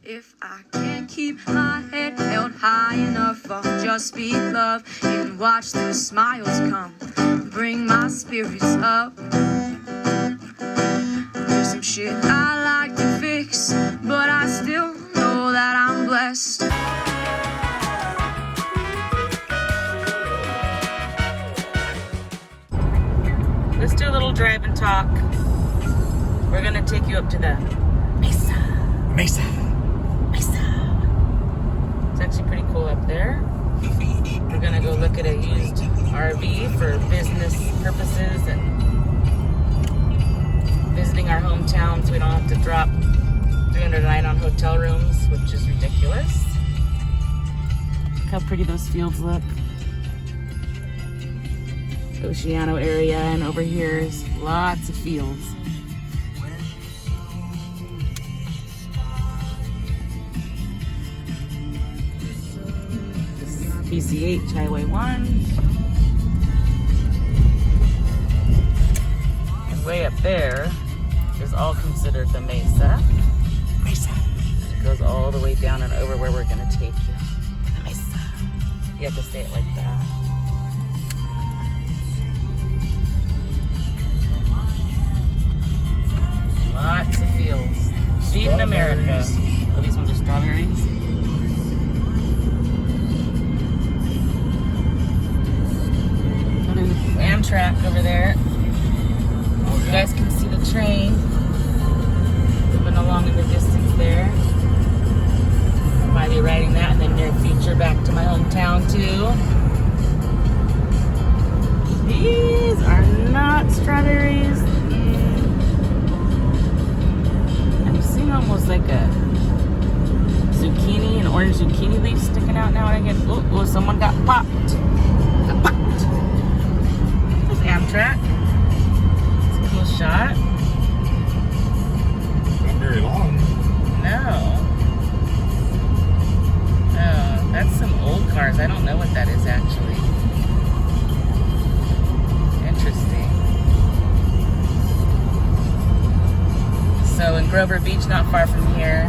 If I can't keep my head held high enough, I'll just speak love and watch the smiles come, bring my spirits up. There's some shit I like to fix, but I still know that I'm blessed. Let's do a little drive and talk. We're gonna take you up to the Mesa. Mesa. It's actually pretty cool up there. We're gonna go look at a used RV for business purposes and visiting our hometown so we don't have to drop $300 a night on hotel rooms, which is ridiculous. Look how pretty those fields look. Oceano area, and over here is lots of fields. This is PCH Highway 1. And way up there is all considered the Mesa. It goes all the way down and over where we're gonna take you. The Mesa. You have to say it like that. Lots of fields. Feeding America. Oh, these ones are strawberries. Amtrak over there. You guys can see the train moving along in the distance there. I'll be riding that in the near future back to my hometown too. These are not strawberries. Almost like a zucchini, an orange zucchini leaf sticking out now and again. Oh, someone got popped. There's Amtrak. It's a cool shot. Not very long. No. Oh, that's some old cars. I don't know what that is actually. Interesting. So in Grover Beach, not far from here,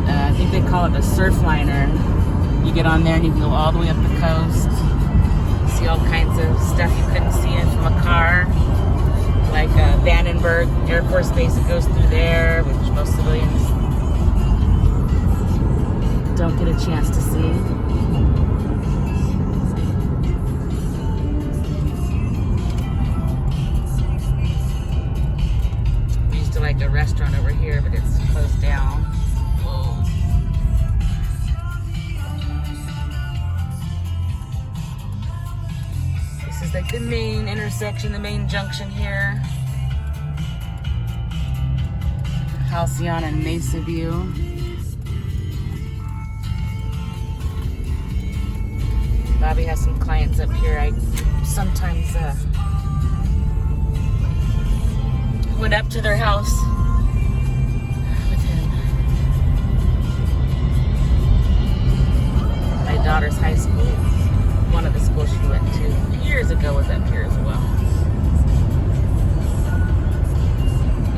I think they call it the surf liner. You get on there and you can go all the way up the coast. See all kinds of stuff you couldn't see it from a car. Like Vandenberg Air Force Base, it goes through there, which most civilians don't get a chance to see. Like a restaurant over here, but it's closed down. Whoa. This is like the main intersection, the main junction here. Halcyon and Mesa View. Bobby has some clients up here. I sometimes went up to their house with him. My daughter's high school, one of the schools she went to years ago, was up here as well.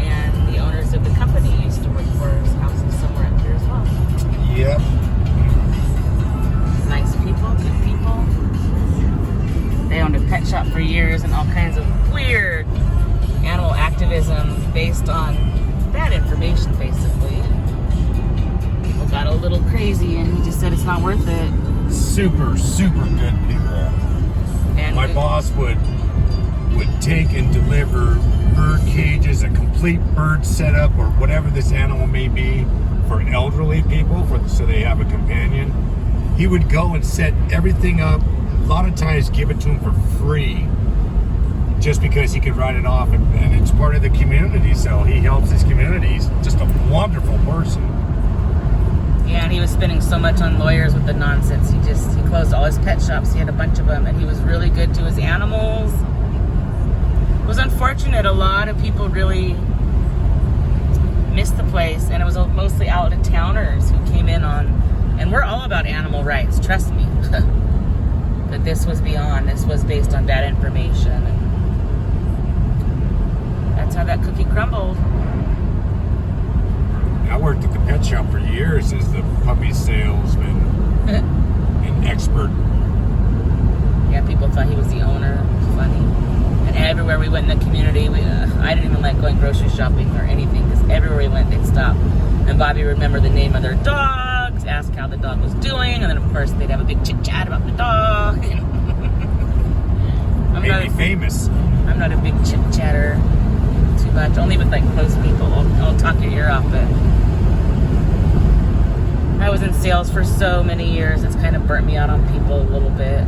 And the owners of the company used to work for his house somewhere up here as well. Yep. Nice people, good people. They owned a pet shop for years and all kinds of weird animal activism based on bad information, basically. People got a little crazy and he just said it's not worth it. Super good people. And my boss would take and deliver bird cages, a complete bird setup, or whatever this animal may be, for elderly people, so they have a companion. He would go and set everything up. A lot of times give it to him for free, just because he could write it off, and it's part of the community, so he helps his community. He's just a wonderful person. Yeah, and he was spending so much on lawyers with the nonsense. He closed all his pet shops. He had a bunch of them, and he was really good to his animals. It was unfortunate. A lot of people really missed the place, and it was mostly out-of-towners who came in on, and we're all about animal rights, trust me. But this was beyond. This was based on bad information. And, that's how that cookie crumbled. going grocery shopping or anything, because everywhere we went, they'd stop. And Bobby remembered the name of their dogs, ask how the dog was doing, and then of course they'd have a big chit chat about the dog. Made me famous. I'm not a big chit chatter too much, only with like close people. I'll talk your ear off, but I was in sales for so many years, it's kind of burnt me out on people a little bit.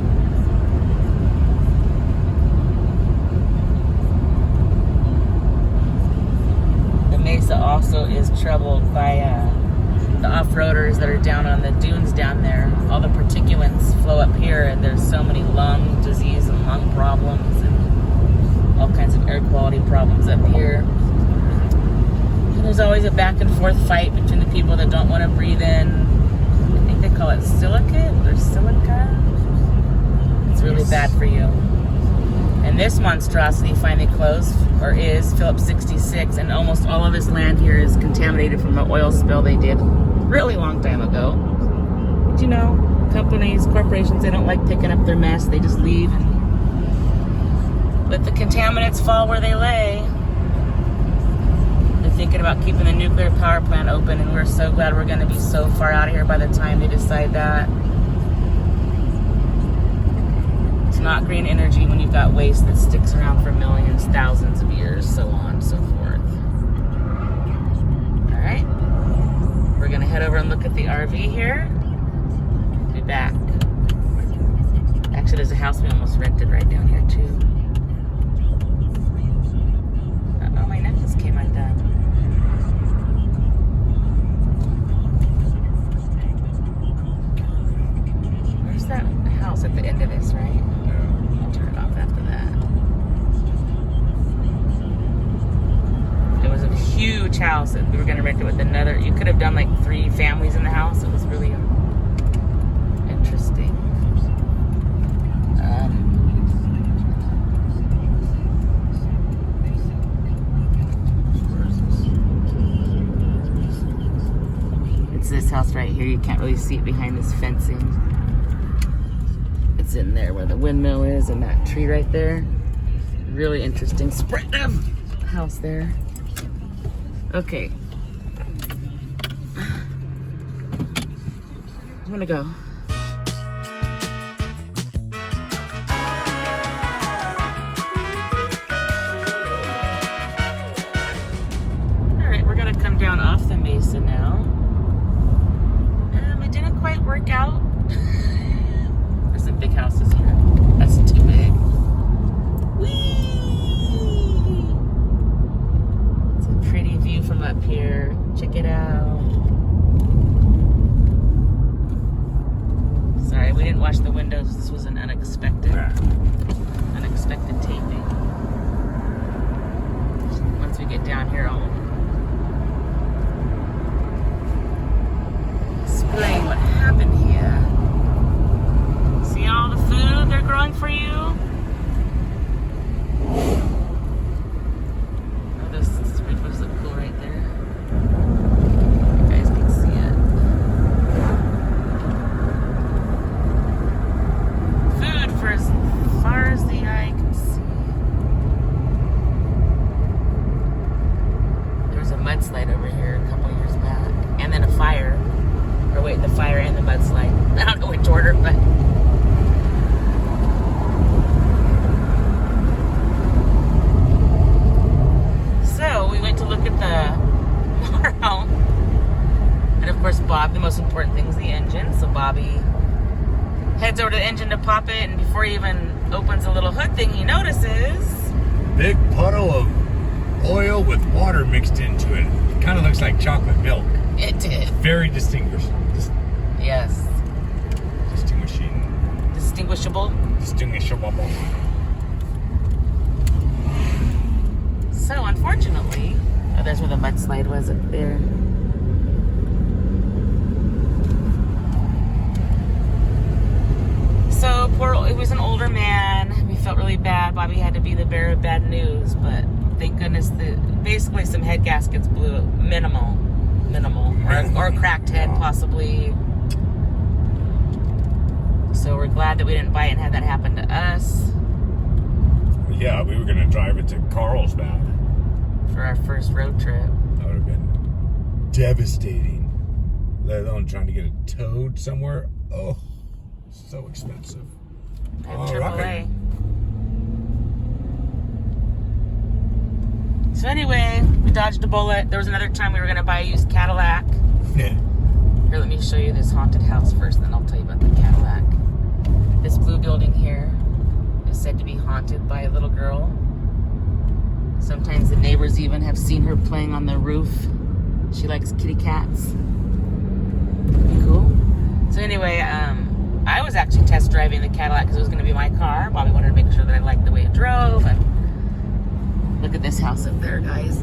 The Mesa also is troubled by the off-roaders that are down on the dunes down there. All the particulates flow up here, and there's so many lung disease and lung problems and all kinds of air quality problems up here. And there's always a back and forth fight between the people that don't want to breathe in. I think they call it silicate or silica. It's really bad for you. And this monstrosity finally closed, or is, Phillips 66, and almost all of this land here is contaminated from an oil spill they did really long time ago. But you know, companies, corporations, they don't like picking up their mess. They just leave and let the contaminants fall where they lay. They're thinking about keeping the nuclear power plant open, and we're so glad we're going to be so far out of here by the time they decide that. It's not green energy when you've got waste that sticks around for millions, thousands of years, so on and so forth. All right. We're going to head over and look at the RV here. Be back. Actually, there's a house we almost rented right down here, too. Uh-oh, my necklace came undone. Where's that house at the end of this, right? I'll turn it off after that. It was a huge house that we were going to rent it with another. You could have done like 3 families in the house. It was really interesting. It's this house right here. You can't really see it behind this fencing. It's in there where the windmill is and that tree right there. Really interesting spread of house there. Okay. I'm gonna go. Alright, we're gonna come down off the mesa now. It didn't quite work out. There's some big houses here. That's too big. Whee! It's a pretty view from up here. Check it out. Sorry, we didn't wash the windows. This was an unexpected taping. Once we get down here, I'll explain what happened here. See all the food they're growing for you? Oh, this sprinklers look cool right there. You guys can see it. Food for as far as the eye can see. There was a mudslide over here a couple years back, and then a fire. Or wait, the fire and the mudslide. I don't know which order, but so we went to look at the motorhome, and of course, Bob. The most important thing is the engine. So Bobby heads over to the engine to pop it, and before he even opens the little hood thing, he notices Big puddle of oil with water mixed into it. It kind of looks like chocolate milk. it did. Very distinguished. Yes. Distinguishable. Distinguishable. So unfortunately, oh, that's where the mudslide was up there. So it was an older man. We felt really bad. Bobby had to be the bearer of bad news, but thank goodness basically some head gaskets blew. Minimal, or a cracked head possibly. So we're glad that we didn't buy it and have that happen to us. Yeah, we were going to drive it to Carlsbad. for our first road trip. That would have been devastating. Let alone trying to get it towed somewhere. Oh, so expensive. And All AAA. right. So anyway, we dodged a bullet. There was another time we were going to buy a used Cadillac. Yeah. Here, let me show you this haunted house first, then I'll tell you about the Cadillac. This blue building here is said to be haunted by a little girl. Sometimes the neighbors even have seen her playing on the roof. She likes kitty cats. Pretty cool. So anyway, I was actually test driving the Cadillac because it was going to be my car. Bobby wanted to make sure that I liked the way it drove. And look at this house up there, guys.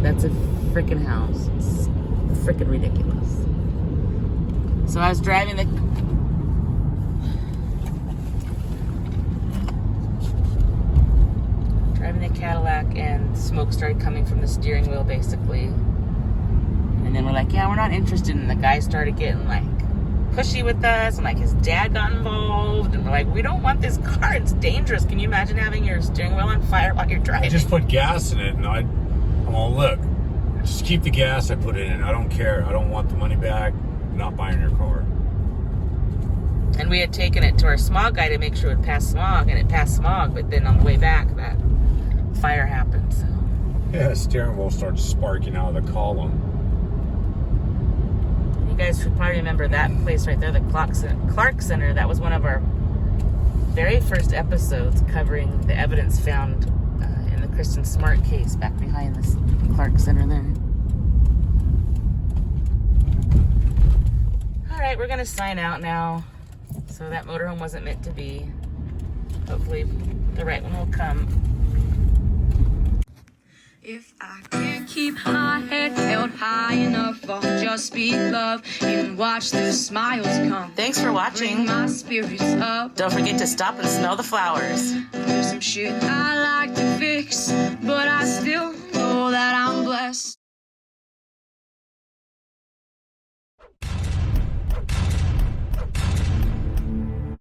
That's a freaking house. It's freaking ridiculous. So I was driving the Cadillac, and smoke started coming from the steering wheel, basically. And then we're like, yeah, we're not interested. And the guy started getting like pushy with us, and like his dad got involved, and we're like, we don't want this car. It's dangerous. Can you imagine having your steering wheel on fire while you're driving? I just put gas in it, and I'm all, look, just keep the gas I put in it. I don't care. I don't want the money back. I'm not buying your car. And we had taken it to our smog guy to make sure it would pass smog, and it passed smog, but then on the way back, that fire happened, so. Yeah, the steering wheel starts sparking out of the column. You guys should probably remember that place right there, the Clark Center. That was one of our very first episodes covering the evidence found in the Kristen Smart case back behind this Clark Center there. All right, we're gonna sign out now. So that motorhome wasn't meant to be. Hopefully the right one will come. If I can't keep my head held high enough, I'll just speak love and watch the smiles come. Thanks for Bring watching. my spirits up. Don't forget to stop and smell the flowers. There's some shit I like to